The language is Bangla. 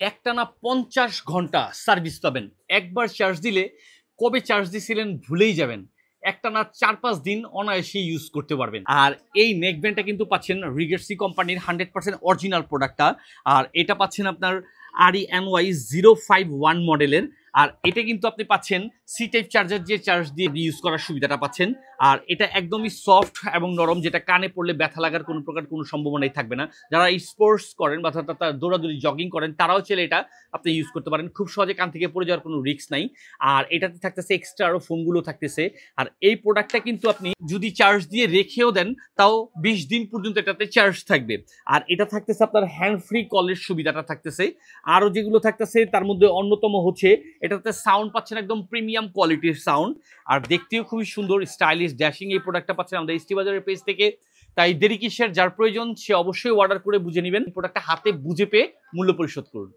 একটানা 50 ঘন্টা সার্ভিস পাবেন। একবার চার্জ দিলে কবে চার্জ দিছিলেন ভুলেই যাবেন। একটানা 4-5 দিন অনায়াসে ইউজ করতে পারবেন। আর এই নেক ব্যান্ডটা কিন্তু পাচ্ছেন রিগেটসি কোম্পানির 100% অরিজিনাল প্রোডাক্টটা। আর এটা পাচ্ছেন আপনার RENY 051 মডেলের। আর এটা কিন্তু আপনি পাচ্ছেন সি টাইপ চার্জার, যে চার্জ দিয়ে ইউজ করার সুবিধাটা পাচ্ছেন। আর এটা একদমই সফট এবং নরম, যেটা কানে পড়লে ব্যথা লাগার কোনো প্রকার কোনো সম্ভাবনাই থাকবে না। যারা স্পোর্টস করেন বা দৌড়াদৌড়ি জগিং করেন তারাও চাইলে এটা আপনি ইউজ করতে পারেন। খুব সহজে কান থেকে পড়ে যাওয়ার কোনো রিস্ক নাই। আর এটাতে থাকতেছে এক্সট্রা আরও ফোনগুলো থাকতেছে। আর এই প্রোডাক্টটা কিন্তু আপনি যদি চার্জ দিয়ে রেখেও দেন তাও 20 দিন পর্যন্ত এটাতে চার্জ থাকবে। আর এটা থাকতেছে আপনার হ্যান্ড ফ্রি কলের সুবিধাটা থাকতেছে। আরও যেগুলো থাকতেছে তার মধ্যে অন্যতম হচ্ছে এটাতে সাউন্ড পাচ্ছেন একদম প্রিমিয়াম কোয়ালিটির সাউন্ড। আর দেখতেও খুবই সুন্দর স্টাইলিশ ড্যাশিং এই প্রোডাক্টটা পাচ্ছেন আমাদের এসটি বাজারের পেজ থেকে। তাই দেরি কিসের, যার প্রয়োজন সে অবশ্যই অর্ডার করে বুঝে নেবেন। প্রোডাক্টটা হাতে বুঝে পেয়ে মূল্য পরিশোধ করুন।